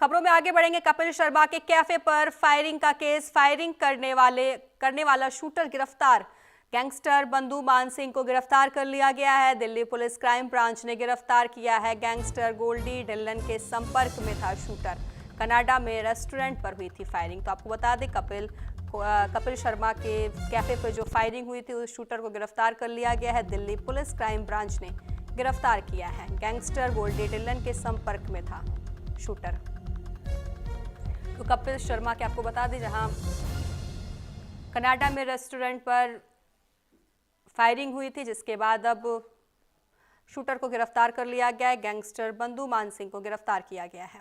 खबरों में आगे बढ़ेंगे। कपिल शर्मा के कैफे पर फायरिंग का केस, फायरिंग करने वाला शूटर गिरफ्तार। गैंगस्टर बंधु मान सिंह को गिरफ्तार कर लिया गया है। दिल्ली पुलिस क्राइम ब्रांच ने गिरफ्तार किया है। गैंगस्टर गोल्डी ढिल्लन के संपर्क में था शूटर। कनाडा में रेस्टोरेंट पर हुई थी फायरिंग। तो आपको बता दें, कपिल शर्मा के कैफे पर जो फायरिंग हुई थी उस शूटर को गिरफ्तार कर लिया गया है। दिल्ली पुलिस क्राइम ब्रांच ने गिरफ्तार किया है। गैंगस्टर गोल्डी ढिल्लन के संपर्क में था शूटर। तो कपिल शर्मा के आपको बता दें, जहां कनाडा में रेस्टोरेंट पर फायरिंग हुई थी, जिसके बाद अब शूटर को गिरफ्तार कर लिया गया है। गैंगस्टर बंधु मान सिंह को गिरफ्तार किया गया है।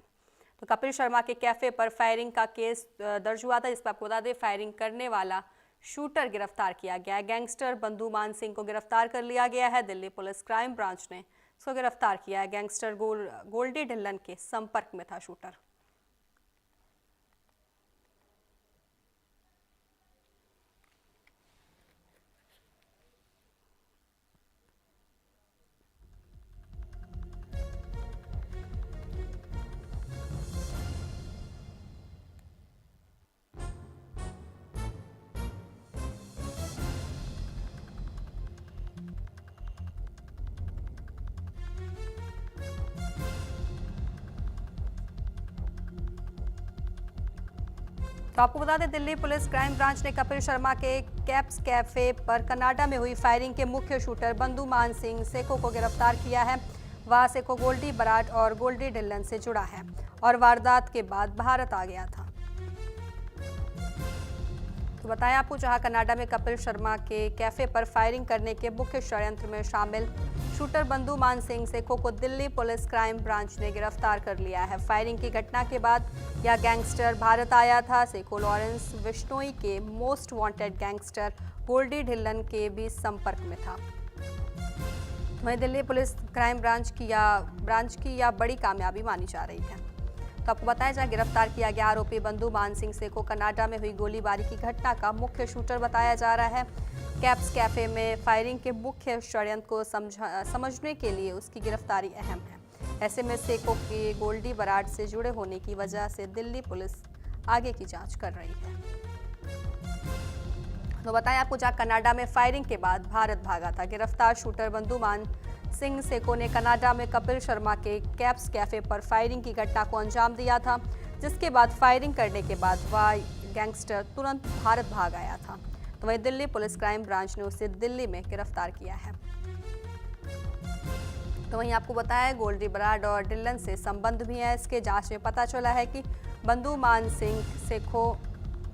तो कपिल शर्मा के कैफे पर फायरिंग का केस दर्ज हुआ था, जिस पर आपको बता दें फायरिंग करने वाला शूटर गिरफ्तार किया गया है। गैंगस्टर बंधु मान सिंह को गिरफ्तार कर लिया गया है। दिल्ली पुलिस क्राइम ब्रांच ने उसको गिरफ्तार किया है। गैंगस्टर गोल्डी ढिल्लन के संपर्क में था शूटर। तो आपको बता दें, दिल्ली पुलिस क्राइम ब्रांच ने कपिल शर्मा के कैप्स कैफे पर कनाडा में हुई फायरिंग के मुख्य शूटर बंधु मान सिंह सेको को गिरफ्तार किया है। वह सेको गोल्डी बराट और गोल्डी ढिल्लन से जुड़ा है और वारदात के बाद भारत आ गया था। तो बताएं आपको, जहां कनाडा में कपिल शर्मा के कैफे पर फायरिंग करने के मुख्य षड्यंत्र में शामिल शूटर बंधु मान सिंह सेको को दिल्ली पुलिस क्राइम ब्रांच ने गिरफ्तार कर लिया है। फायरिंग की घटना के बाद यह गैंगस्टर भारत आया था। सेको लॉरेंस बिश्नोई के most wanted gangster Goldy Dhillon के भी संपर्क में था। वहीं दिल्ली पुलिस क्राइम ब्रांच की यह बड़ी कामयाबी मानी जा रही है। तो आपको बताया जाए, गिरफ्तार किया गया आरोपी बंधु मान सिंह सेको कनाडा में हुई गोलीबारी की घटना का मुख्य शूटर बताया जा रहा है। कैप्स कैफे में फायरिंग के मुख्य षड्यंत्र को समझने के लिए उसकी गिरफ्तारी अहम है। ऐसे में सेको के गोल्डी बराट से जुड़े होने की वजह से दिल्ली पुलिस आगे की जांच कर रही है। तो बताएं आपको, जहां कनाडा में फायरिंग के बाद भारत भागा था। गिरफ्तार शूटर बंधु मान सिंह सेको ने कनाडा में कपिल शर्मा के कैप्स कैफे पर फायरिंग की घटना को अंजाम दिया था, जिसके बाद फायरिंग करने के बाद वह गैंगस्टर तुरंत भारत भाग आया था। तो वहीं दिल्ली पुलिस क्राइम ब्रांच ने उसे दिल्ली में गिरफ्तार किया है। तो वहीं आपको बताया, गोल्डी बराड और ढिल्लन से संबंध भी है। इसके जांच में पता चला है कि बंधु मान सिंह सेको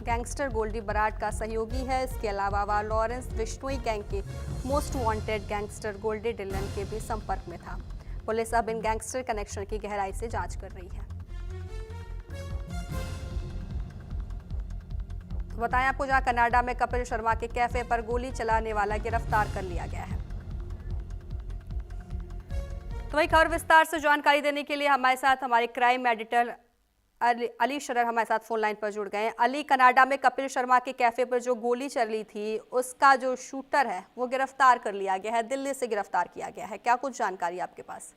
गैंगस्टर गोल्डी बराट का सहयोगी है। इसके अलावा वह लॉरेंस बिश्नोई गैंग के most wanted gangster Goldy Dhillon के भी संपर्क में था। पुलिस अब इन गैंगस्टर कनेक्शन की गहराई से जांच कर रही है। तो बताएं आपको, जहां कनाडा में कपिल शर्मा के कैफे पर गोली चलाने वाला गिरफ्तार कर लिया गया है। तो वही खबर विस्तार से जानकारी देने के लिए हमारे साथ हमारे क्राइम एडिटर अली शरर हमारे साथ फोन लाइन पर जुड़ गए हैं। अली, कनाडा में कपिल शर्मा के कैफे पर जो गोली चली थी उसका जो शूटर है वो गिरफ्तार कर लिया गया है, दिल्ली से गिरफ्तार किया गया है। क्या कुछ जानकारी आपके पास?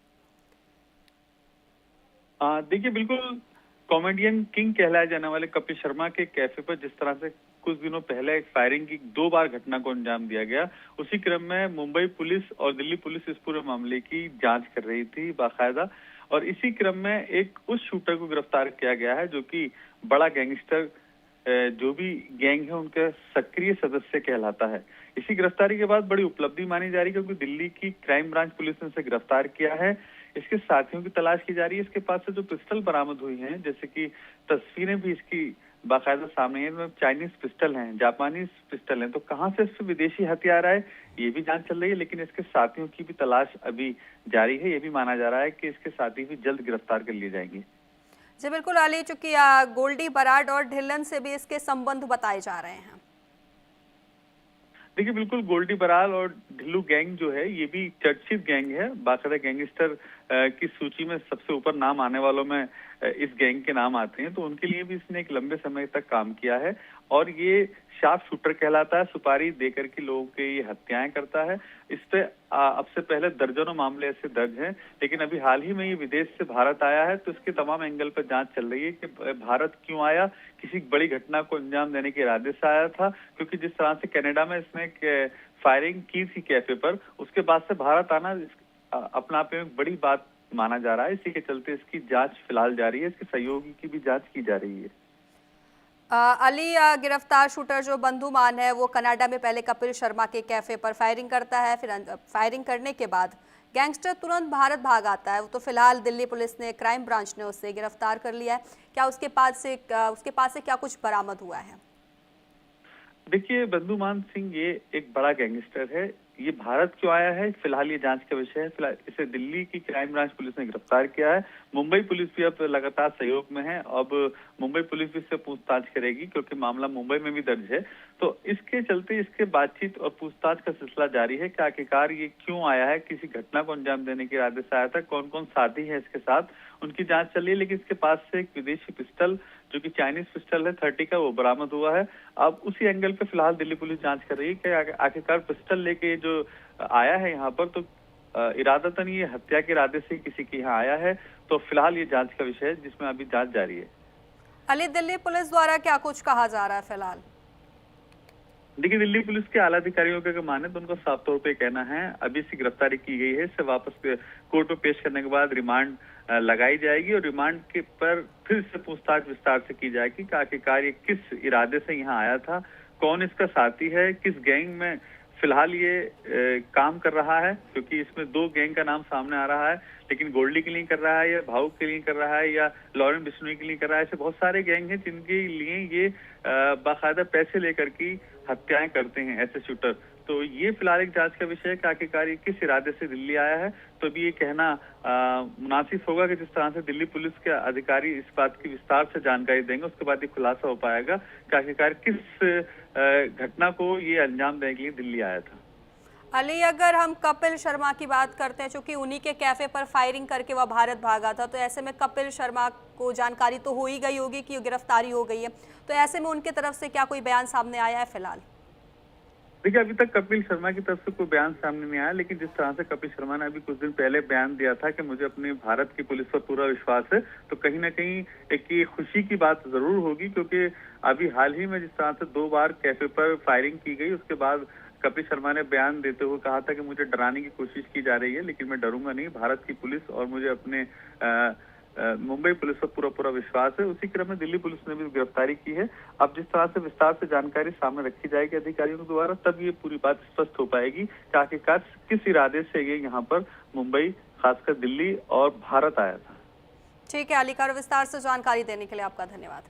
देखिए, बिल्कुल कॉमेडियन किंग कहलाए जाने वाले कपिल शर्मा के कैफे पर जिस तरह से कुछ दिनों पहले एक फायरिंग की 2 बार घटना को अंजाम दिया गया, उसी क्रम में मुंबई पुलिस और दिल्ली पुलिस इस पूरे मामले की जांच कर रही थी बाकायदा। और इसी क्रम में एक उस शूटर को गिरफ्तार किया गया है जो कि बड़ा गैंगस्टर जो भी गैंग है उनका सक्रिय सदस्य कहलाता है। इसी गिरफ्तारी के बाद बड़ी उपलब्धि मानी जा रही है, क्योंकि दिल्ली की क्राइम ब्रांच पुलिस ने इसे गिरफ्तार किया है। इसके साथियों की तलाश की जा रही है। इसके पास से जो पिस्टल बरामद हुई हैं, जैसे कि तस्वीरें भी इसकी बाकायदा सामने हैं, चाइनीज पिस्टल हैं, जापानीज पिस्टल हैं। तो कहां से इससे विदेशी हथियार आए, ये भी जांच चल रही है। लेकिन इसके साथियों की भी तलाश अभी जारी है। ये भी माना जा रहा है कि इसके साथी भी जल्द गिरफ्तार कर लिए जाएंगे। जी बिल्कुल अली, चूंकि गोल्डी बराड और ढिल्लन से भी इसके संबंध बताए जा रहे हैं। देखिए, बिल्कुल गोल्डी बराल और ढिल्लू गैंग जो है ये भी चर्चित गैंग है। बाकायदा गैंगस्टर की सूची में सबसे ऊपर नाम आने वालों में इस गैंग के नाम आते हैं, तो उनके लिए भी इसने एक लंबे समय तक काम किया है और ये शार्प शूटर कहलाता है। सुपारी देकर के लोगों के ये हत्याएं करता है। इस पे अब से पहले दर्जनों मामले ऐसे दर्ज हैं, लेकिन अभी हाल ही में ये विदेश से भारत आया है, तो इसके तमाम एंगल पर जांच चल रही है कि भारत क्यों आया, किसी बड़ी घटना को अंजाम देने के इरादे से आया था, क्योंकि जिस तरह से कनाडा में इसने फायरिंग की थी कैफे पर, उसके बाद से भारत आना अपने आप में एक बड़ी बात माना जा रहा है। इसी के चलते इसकी जांच फिलहाल जारी है, इसके सहयोगी की भी जांच की जा रही है। अली, गिरफ्तार शूटर जो बंधु मान है वो कनाडा में पहले कपिल शर्मा के कैफे पर फायरिंग करता है, फिर फायरिंग करने के बाद गैंगस्टर तुरंत भारत भाग आता है। वो तो फिलहाल दिल्ली पुलिस ने, क्राइम ब्रांच ने उसे गिरफ्तार कर लिया है। क्या उसके पास से क्या कुछ बरामद हुआ है? देखिए, बंधु मान सिंह ये एक बड़ा गैंगस्टर है। ये भारत क्यों आया है, फिलहाल ये जांच का विषय है। फिलहाल इसे दिल्ली की क्राइम ब्रांच पुलिस ने गिरफ्तार किया है। मुंबई पुलिस भी अब लगातार सहयोग में है। अब मुंबई पुलिस भी इससे पूछताछ करेगी, क्योंकि मामला मुंबई में भी दर्ज है। तो इसके चलते इसके बातचीत और पूछताछ का सिलसिला जारी है कि आखिरकार ये क्यों आया है, किसी घटना को अंजाम देने के इरादे से आया था, कौन कौन साथी है इसके साथ, उनकी जांच चल रही है। लेकिन इसके पास से एक विदेशी पिस्टल, जो कि चाइनीज पिस्टल है 30 का, वो बरामद हुआ है। अब उसी एंगल पे फिलहाल दिल्ली पुलिस जांच कर रही है कि आखिरकार पिस्टल लेके जो आया है यहाँ पर, तो इरादतन ये हत्या के इरादे से किसी के यहाँ आया है। तो फिलहाल ये जांच का विषय है, जिसमें अभी जांच जारी है। अली, दिल्ली पुलिस द्वारा क्या कुछ कहा जा रहा है फिलहाल? देखिए, दिल्ली पुलिस के आला अधिकारियों के माने तो उनको साफ तौर पे कहना है अभी से गिरफ्तारी की गई है, इसे वापस कोर्ट में पेश करने के बाद रिमांड लगाई जाएगी और रिमांड के पर फिर से पूछताछ विस्तार से की जाएगी कि आखिरकार ये किस इरादे से यहाँ आया था, कौन इसका साथी है, किस गैंग में फिलहाल ये काम कर रहा है, क्योंकि इसमें 2 गैंग का नाम सामने आ रहा है। लेकिन गोल्डी के लिए कर रहा है, या भावुक के लिए कर रहा है, या लॉरेंस बिश्नोई के लिए कर रहा है। ऐसे बहुत सारे गैंग हैं जिनके लिए ये बाकायदा पैसे लेकर की हत्याएं करते हैं ऐसे शूटर। तो ये फिलहाल एक जांच का विषय है कि आखिरकार ये किस इरादे से दिल्ली आया है। तो अभी ये कहना मुनासिब होगा कि जिस तरह से दिल्ली पुलिस के अधिकारी इस बात की विस्तार से जानकारी देंगे, उसके बाद ये खुलासा हो पाएगा कि आखिरकार किस घटना को ये अंजाम देने के लिए दिल्ली आया था। अली, अगर हम कपिल शर्मा की बात करते हैं, चूंकि उन्हीं के कैफे पर फायरिंग करके वह भारत भागा था, तो ऐसे में कपिल शर्मा को जानकारी तो हो ही गई होगी कि गिरफ्तारी हो गई है, तो ऐसे में उनकी तरफ से क्या कोई बयान सामने आया है फिलहाल? देखिए, अभी तक कपिल शर्मा की तरफ से कोई बयान सामने नहीं आया, लेकिन जिस तरह से कपिल शर्मा ने अभी कुछ दिन पहले बयान दिया था कि मुझे अपने भारत की पुलिस पर पूरा विश्वास है, तो कहीं ना कहीं एक ये खुशी की बात जरूर होगी, क्योंकि अभी हाल ही में जिस तरह से 2 बार कैफे पर फायरिंग की गई, उसके बाद कपिल शर्मा ने बयान देते हुए कहा था कि मुझे डराने की कोशिश की जा रही है, लेकिन मैं डरूंगा नहीं, भारत की पुलिस और मुझे अपने मुंबई पुलिस पर पूरा विश्वास है। उसी क्रम में दिल्ली पुलिस ने भी गिरफ्तारी की है। अब जिस तरह से विस्तार से जानकारी सामने रखी जाएगी अधिकारियों के द्वारा, तब ये पूरी बात स्पष्ट हो पाएगी कि आखिरकार किस इरादे से ये यहाँ पर मुंबई, खासकर दिल्ली और भारत आया था। ठीक है अली, विस्तार से जानकारी देने के लिए आपका धन्यवाद।